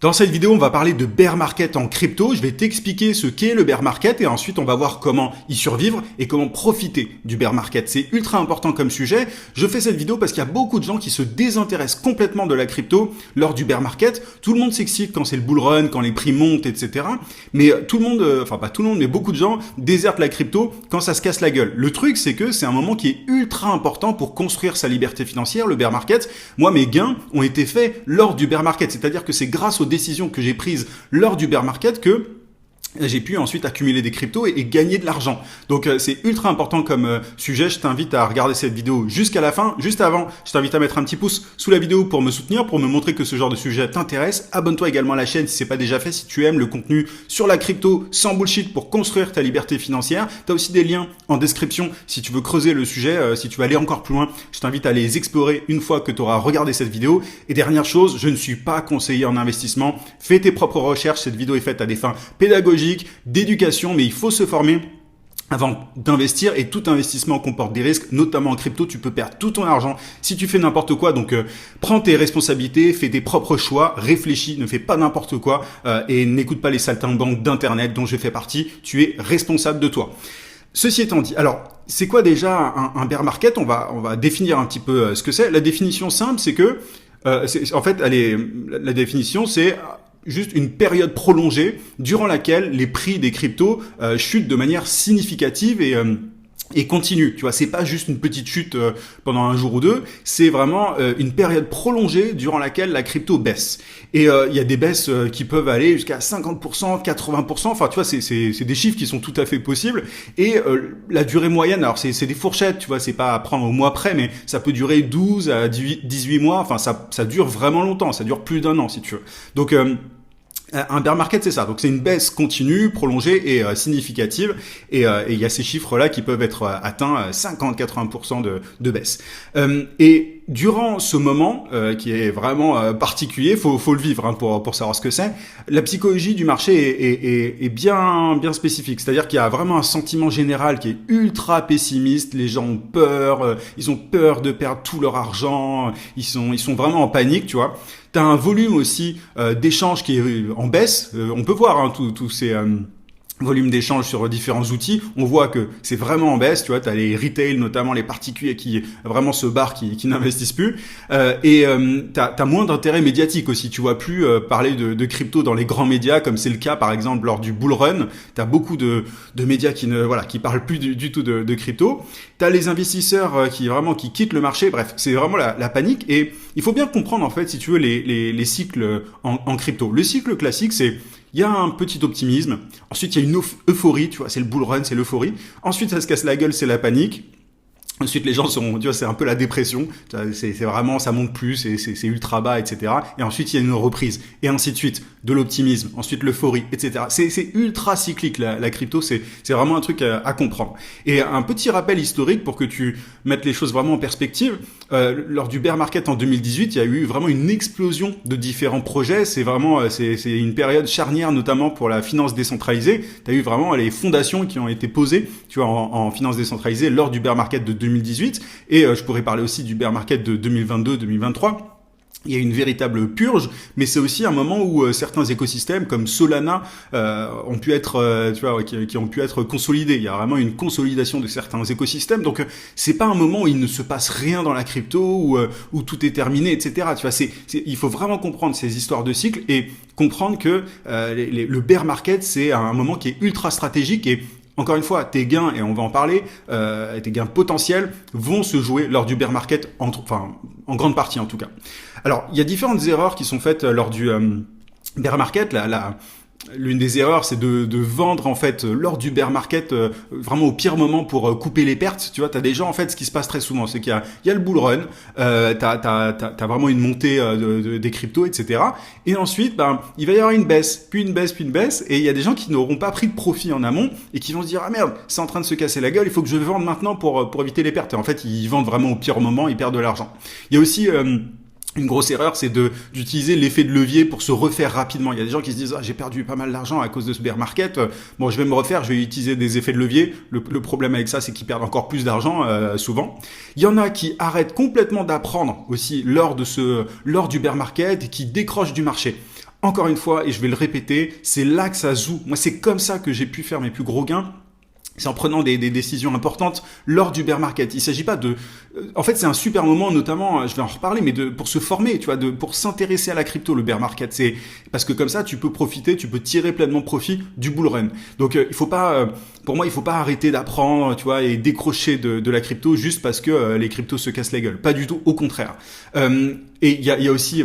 Dans cette vidéo, on va parler de bear market en crypto. Je vais t'expliquer ce qu'est le bear market et ensuite on va voir comment y survivre et comment profiter du bear market. C'est ultra important comme sujet. Je fais cette vidéo parce qu'il y a beaucoup de gens qui se désintéressent complètement de la crypto lors du bear market. Tout le monde s'excite quand c'est le bull run, quand les prix montent, etc. Mais tout le monde, enfin pas tout le monde, mais beaucoup de gens désertent la crypto quand ça se casse la gueule. Le truc, c'est que c'est un moment qui est ultra important pour construire sa liberté financière, le bear market. Moi, mes gains ont été faits lors du bear market. C'est-à-dire que c'est grâce aux décisions que j'ai prises lors du bear market que j'ai pu ensuite accumuler des cryptos et gagner de l'argent. Donc c'est ultra important comme sujet. Je t'invite à regarder cette vidéo jusqu'à la fin. Juste avant, je t'invite à mettre un petit pouce sous la vidéo pour me soutenir, pour me montrer que ce genre de sujet t'intéresse. Abonne-toi également à la chaîne si c'est pas déjà fait, si tu aimes le contenu sur la crypto sans bullshit pour construire ta liberté financière. Tu as aussi des liens en description si tu veux creuser le sujet, si tu veux aller encore plus loin. Je t'invite à les explorer une fois que tu auras regardé cette vidéo. Et dernière chose, je ne suis pas conseiller en investissement. Fais tes propres recherches. Cette vidéo est faite à des fins pédagogiques, d'éducation, mais il faut se former avant d'investir et tout investissement comporte des risques, notamment en crypto, tu peux perdre tout ton argent si tu fais n'importe quoi. Donc prends tes responsabilités, fais tes propres choix, réfléchis, ne fais pas n'importe quoi et n'écoute pas les saltimbanques d'internet dont je fais partie, tu es responsable de toi. Ceci étant dit, alors c'est quoi déjà un bear market? On va définir un petit peu ce que c'est. La définition simple, c'est que en fait, la définition c'est juste une période prolongée durant laquelle les prix des cryptos chutent de manière significative et continue. Tu vois, c'est pas juste une petite chute pendant un jour ou deux, c'est vraiment une période prolongée durant laquelle la crypto baisse. Et il y a des baisses qui peuvent aller jusqu'à 50%, 80%. Enfin, tu vois, c'est des chiffres qui sont tout à fait possibles. Et la durée moyenne, alors c'est des fourchettes, tu vois, c'est pas à prendre au mois près, mais ça peut durer 12 à 18 mois. Enfin, ça dure vraiment longtemps, ça dure plus d'un an si tu veux. Donc un bear market, c'est ça. Donc, c'est une baisse continue, prolongée et significative. Et il y a ces chiffres-là qui peuvent être atteints 50-80% de baisse. Et durant ce moment, qui est vraiment particulier, faut le vivre hein, pour savoir ce que c'est. La psychologie du marché est bien spécifique. C'est-à-dire qu'il y a vraiment un sentiment général qui est ultra pessimiste. Les gens ont peur, ils ont peur de perdre tout leur argent. Ils sont vraiment en panique, tu vois. T'as un volume aussi d'échanges qui est en baisse. On peut voir hein, tous ces volumes d'échanges sur différents outils. On voit que c'est vraiment en baisse. Tu vois, t'as les retail, notamment les particuliers qui vraiment se barrent, qui n'investissent plus. Et t'as moins d'intérêt médiatique aussi. Tu vois plus parler de crypto dans les grands médias, comme c'est le cas par exemple lors du bull run. T'as beaucoup de médias qui parlent plus du tout de crypto. T'as les investisseurs qui quittent le marché. Bref, c'est vraiment la panique. Et il faut bien comprendre en fait, si tu veux, les cycles en crypto. Le cycle classique, c'est il y a un petit optimisme. Ensuite, il y a une euphorie, tu vois, c'est le bull run, c'est l'euphorie. Ensuite, ça se casse la gueule, c'est la panique. Ensuite, les gens tu vois, c'est un peu la dépression. C'est vraiment, ça monte plus, c'est ultra bas, etc. Et ensuite, il y a une reprise. Et ainsi de suite. De l'optimisme. Ensuite, l'euphorie, etc. C'est ultra cyclique, la crypto. C'est vraiment un truc à comprendre. Et un petit rappel historique pour que tu mettes les choses vraiment en perspective. Lors du bear market en 2018, il y a eu vraiment une explosion de différents projets. C'est vraiment, c'est une période charnière, notamment pour la finance décentralisée. Tu as eu vraiment les fondations qui ont été posées, tu vois, en finance décentralisée lors du bear market de 2018 et je pourrais parler aussi du bear market de 2022-2023. Il y a une véritable purge, mais c'est aussi un moment où certains écosystèmes comme Solana ont pu être, tu vois, qui ont pu être consolidés. Il y a vraiment une consolidation de certains écosystèmes. Donc c'est pas un moment où il ne se passe rien dans la crypto, où tout est terminé, etc. Tu vois, il faut vraiment comprendre ces histoires de cycles et comprendre que le bear market c'est un moment qui est ultra stratégique et encore une fois, tes gains, et on va en parler, tes gains potentiels vont se jouer lors du bear market, en grande partie en tout cas. Alors, il y a différentes erreurs qui sont faites lors du bear market. L'une des erreurs, c'est de vendre en fait lors du bear market vraiment au pire moment pour couper les pertes. Tu vois, t'as des gens en fait, ce qui se passe très souvent, c'est qu'il y a le bull run, t'as vraiment une montée des cryptos, etc. Et ensuite, il va y avoir une baisse, puis une baisse, puis une baisse, et il y a des gens qui n'auront pas pris de profit en amont et qui vont se dire ah merde, c'est en train de se casser la gueule, il faut que je vende maintenant pour éviter les pertes. Et en fait, ils vendent vraiment au pire moment, ils perdent de l'argent. Il y a aussi une grosse erreur, c'est d'utiliser l'effet de levier pour se refaire rapidement. Il y a des gens qui se disent j'ai perdu pas mal d'argent à cause de ce bear market. Bon, je vais me refaire, je vais utiliser des effets de levier. Le problème avec ça, c'est qu'ils perdent encore plus d'argent souvent. Il y en a qui arrêtent complètement d'apprendre aussi lors du bear market et qui décrochent du marché. Encore une fois, et je vais le répéter, c'est là que ça joue. Moi, c'est comme ça que j'ai pu faire mes plus gros gains. C'est en prenant des décisions importantes lors du bear market. Il s'agit pas de, en fait, c'est un super moment, notamment, je vais en reparler, mais pour se former, tu vois, pour s'intéresser à la crypto, le bear market. C'est parce que comme ça, tu peux profiter, tu peux tirer pleinement profit du bull run. Donc, il faut pas, pour moi, il faut pas arrêter d'apprendre, tu vois, et décrocher de la crypto juste parce que les cryptos se cassent la gueule. Pas du tout, au contraire. Et il y a aussi,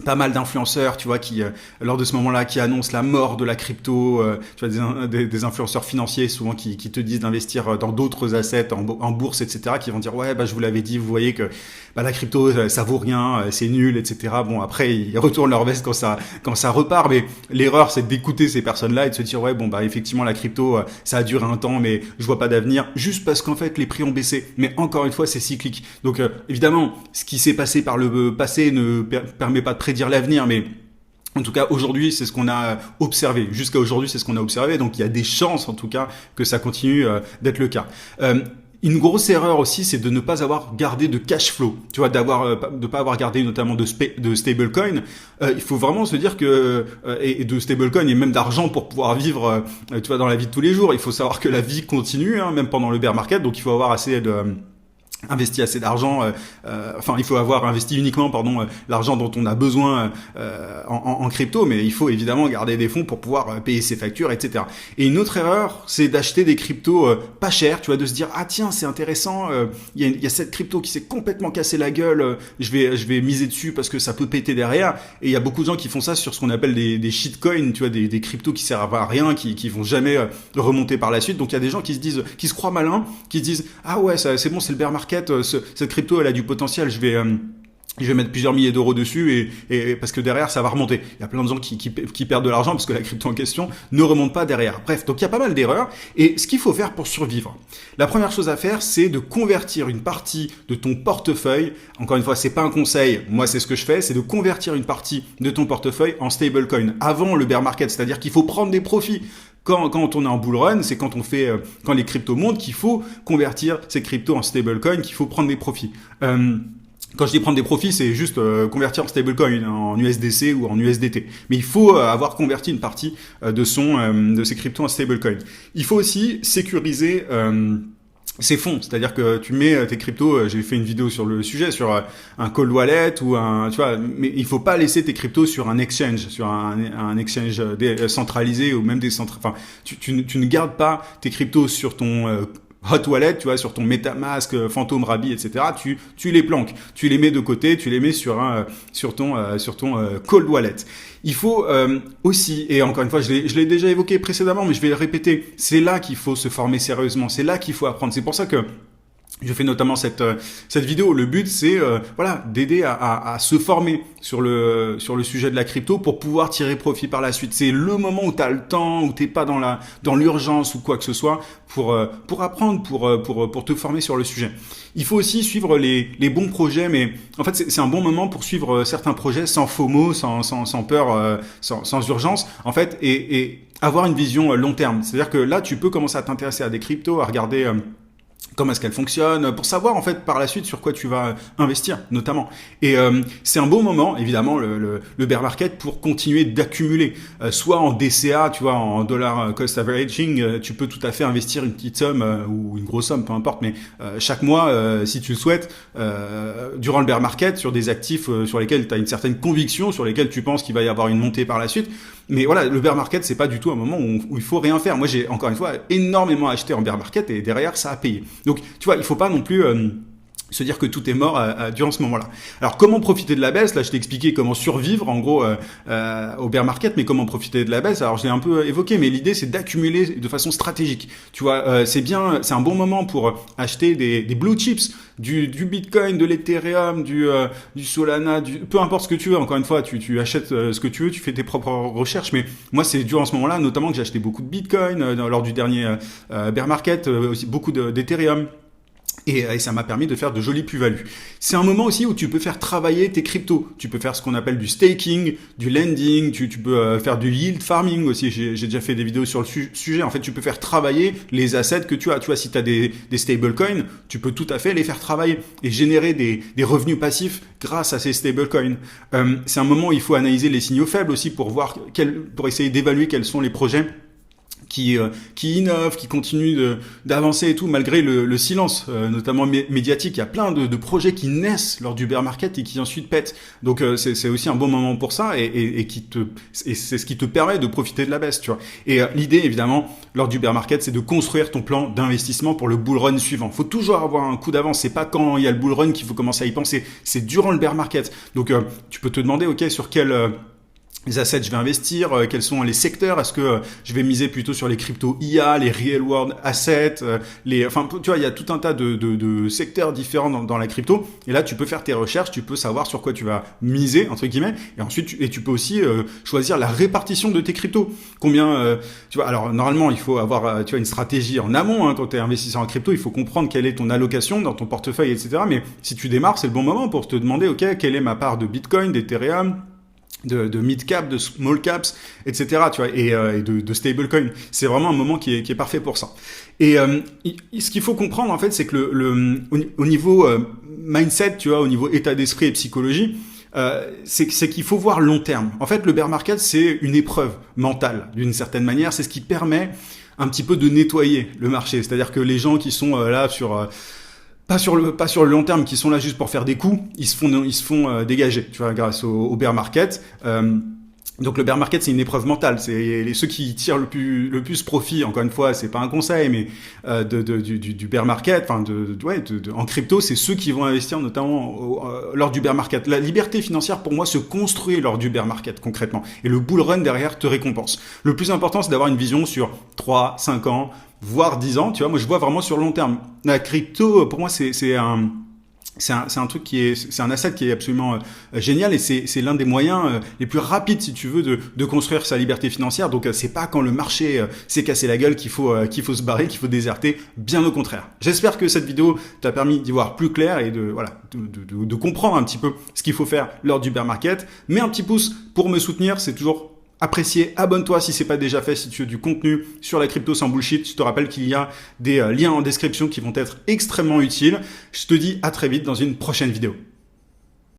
pas mal d'influenceurs, tu vois, qui lors de ce moment-là, qui annoncent la mort de la crypto, tu vois, des influenceurs financiers souvent qui te disent d'investir dans d'autres assets, en bourse, etc., qui vont dire ouais, je vous l'avais dit, vous voyez que la crypto ça vaut rien, c'est nul, etc. Bon, après ils retournent leur veste quand ça repart, mais l'erreur c'est d'écouter ces personnes-là et de se dire ouais, effectivement la crypto ça a duré un temps, mais je vois pas d'avenir, juste parce qu'en fait les prix ont baissé. Mais encore une fois, c'est cyclique. Donc évidemment, ce qui s'est passé par le passé ne permet pas de prédire l'avenir, mais en tout cas, aujourd'hui, c'est ce qu'on a observé. Jusqu'à aujourd'hui, c'est ce qu'on a observé. Donc, il y a des chances, en tout cas, que ça continue d'être le cas. Une grosse erreur aussi, c'est de ne pas avoir gardé de cash flow. Tu vois, de pas avoir gardé notamment de stablecoin. Il faut vraiment se dire que et de stablecoin et même d'argent pour pouvoir vivre, tu vois, dans la vie de tous les jours. Il faut savoir que la vie continue, hein, même pendant le bear market. Donc, il faut avoir investi assez d'argent, il faut avoir investi uniquement, l'argent dont on a besoin en crypto, mais il faut évidemment garder des fonds pour pouvoir payer ses factures, etc. Et une autre erreur, c'est d'acheter des cryptos pas chers, tu vois, de se dire ah tiens c'est intéressant, il y a cette crypto qui s'est complètement cassé la gueule, je vais miser dessus parce que ça peut péter derrière. Et il y a beaucoup de gens qui font ça sur ce qu'on appelle des shitcoins, tu vois, des cryptos qui servent à rien, qui vont jamais remonter par la suite. Donc il y a des gens qui se croient malins, qui se disent ah ouais c'est bon, c'est le bear market, cette crypto elle a du potentiel, je vais mettre plusieurs milliers d'euros dessus et parce que derrière ça va remonter. Il y a plein de gens qui perdent de l'argent parce que la crypto en question ne remonte pas derrière. Bref, donc il y a pas mal d'erreurs. Et ce qu'il faut faire pour survivre, la première chose à faire, c'est de convertir une partie de ton portefeuille. Encore une fois, c'est pas un conseil, moi c'est ce que je fais, c'est de convertir une partie de ton portefeuille en stablecoin avant le bear market. C'est-à-dire qu'il faut prendre des profits. Quand on est en bull run, c'est quand les cryptos montent qu'il faut convertir ces cryptos en stablecoin, qu'il faut prendre des profits. Quand je dis prendre des profits, c'est juste convertir en stablecoin, en USDC ou en USDT. Mais il faut avoir converti une partie de ces cryptos en stablecoin. Il faut aussi sécuriser ces fonds, c'est-à-dire que tu mets tes cryptos, j'ai fait une vidéo sur le sujet, sur un cold wallet ou tu vois, mais il faut pas laisser tes cryptos sur un exchange, centralisé ou même enfin, tu ne gardes pas tes cryptos sur ton hot wallet, tu vois, sur ton MetaMask, Phantom, Rabi, etc. Tu les planques, tu les mets de côté, tu les mets sur ton cold wallet. Il faut aussi, et encore une fois, je l'ai déjà évoqué précédemment, mais je vais le répéter, c'est là qu'il faut se former sérieusement, c'est là qu'il faut apprendre. C'est pour ça que je fais notamment cette vidéo. Le but, c'est d'aider à se former sur le sujet de la crypto pour pouvoir tirer profit par la suite. C'est le moment où tu as le temps, où t'es pas dans l'urgence ou quoi que ce soit pour apprendre, pour te former sur le sujet. Il faut aussi suivre les bons projets, mais en fait c'est un bon moment pour suivre certains projets sans FOMO, sans peur, sans urgence en fait, et avoir une vision long terme. C'est-à-dire que là tu peux commencer à t'intéresser à des cryptos, à regarder comment est-ce qu'elle fonctionne, pour savoir en fait par la suite sur quoi tu vas investir notamment. Et c'est un bon moment, évidemment, le bear market pour continuer d'accumuler, soit en DCA, tu vois, en dollar cost averaging, tu peux tout à fait investir une petite somme ou une grosse somme, peu importe, mais chaque mois, si tu le souhaites, durant le bear market, sur des actifs sur lesquels tu as une certaine conviction, sur lesquels tu penses qu'il va y avoir une montée par la suite. Mais voilà, le bear market, c'est pas du tout un moment où il faut rien faire. Moi, j'ai encore une fois énormément acheté en bear market et derrière, ça a payé. Donc, tu vois, il faut pas non plus se dire que tout est mort durant ce moment-là. Alors, comment profiter de la baisse? Là, je t'ai expliqué comment survivre, en gros, au bear market, mais comment profiter de la baisse? Alors, je l'ai un peu évoqué, mais l'idée, c'est d'accumuler de façon stratégique. Tu vois, c'est un bon moment pour acheter des blue chips, du Bitcoin, de l'Ethereum, du Solana, peu importe ce que tu veux. Encore une fois, tu achètes ce que tu veux, tu fais tes propres recherches. Mais moi, c'est durant ce moment-là, notamment, que j'ai acheté beaucoup de Bitcoin lors du dernier bear market, aussi beaucoup d'Ethereum. Et ça m'a permis de faire de jolies plus-values. C'est un moment aussi où tu peux faire travailler tes cryptos. Tu peux faire ce qu'on appelle du staking, du lending, tu peux faire du yield farming aussi. J'ai déjà fait des vidéos sur le sujet. En fait, tu peux faire travailler les assets que tu as. Tu vois, si tu as des stablecoins, tu peux tout à fait les faire travailler et générer des revenus passifs grâce à ces stablecoins. C'est un moment où il faut analyser les signaux faibles aussi pour voir pour essayer d'évaluer quels sont les projets qui innovent, qui continuent d'avancer et tout, malgré le silence, notamment médiatique. Il y a plein de projets qui naissent lors du bear market et qui ensuite pètent. Donc c'est aussi un bon moment pour ça et c'est ce qui te permet de profiter de la baisse, tu vois. Et l'idée, évidemment, lors du bear market, c'est de construire ton plan d'investissement pour le bull run suivant. Faut toujours avoir un coup d'avance. C'est pas quand il y a le bull run qu'il faut commencer à y penser. C'est durant le bear market. Donc tu peux te demander, ok, sur quel les assets je vais investir, quels sont les secteurs, est-ce que je vais miser plutôt sur les crypto IA, les real world assets, enfin tu vois, il y a tout un tas de secteurs différents dans la crypto, et là tu peux faire tes recherches, tu peux savoir sur quoi tu vas miser entre guillemets, et ensuite tu peux aussi choisir la répartition de tes cryptos. Combien tu vois, alors normalement il faut avoir tu vois une stratégie en amont, hein, quand tu es investisseur en crypto, il faut comprendre quelle est ton allocation dans ton portefeuille, etc. Mais si tu démarres, c'est le bon moment pour te demander, ok, quelle est ma part de Bitcoin, d'Ethereum, de mid cap, de small caps, etc. Tu vois, et de stablecoin. C'est vraiment un moment qui est parfait pour ça. Et ce qu'il faut comprendre en fait, c'est que au niveau mindset, tu vois, au niveau état d'esprit et psychologie, c'est qu'il faut voir long terme. En fait, le bear market, c'est une épreuve mentale d'une certaine manière. C'est ce qui permet un petit peu de nettoyer le marché. C'est-à-dire que les gens qui sont là pas sur le long terme, qui sont là juste pour faire des coups, ils se font dégager, tu vois, grâce au bear market. Donc le bear market, c'est une épreuve mentale. C'est ceux qui tirent le plus profit. Encore une fois, c'est pas un conseil, mais du bear market, enfin en crypto, c'est ceux qui vont investir notamment lors du bear market. La liberté financière, pour moi, se construit lors du bear market concrètement. Et le bull run derrière te récompense. Le plus important, c'est d'avoir une vision sur 3, 5 ans, voire 10 ans. Tu vois, moi, je vois vraiment sur le long terme. La crypto, pour moi, c'est un truc c'est un asset qui est absolument génial, et c'est l'un des moyens les plus rapides, si tu veux, de construire sa liberté financière. Donc c'est pas quand le marché s'est cassé la gueule qu'il faut se barrer, qu'il faut déserter, bien au contraire. J'espère que cette vidéo t'a permis d'y voir plus clair et de comprendre un petit peu ce qu'il faut faire lors du bear market. Mets un petit pouce pour me soutenir, c'est toujours apprécié. Abonne-toi si c'est pas déjà fait, si tu veux du contenu sur la crypto sans bullshit. Je te rappelle qu'il y a des liens en description qui vont être extrêmement utiles. Je te dis à très vite dans une prochaine vidéo.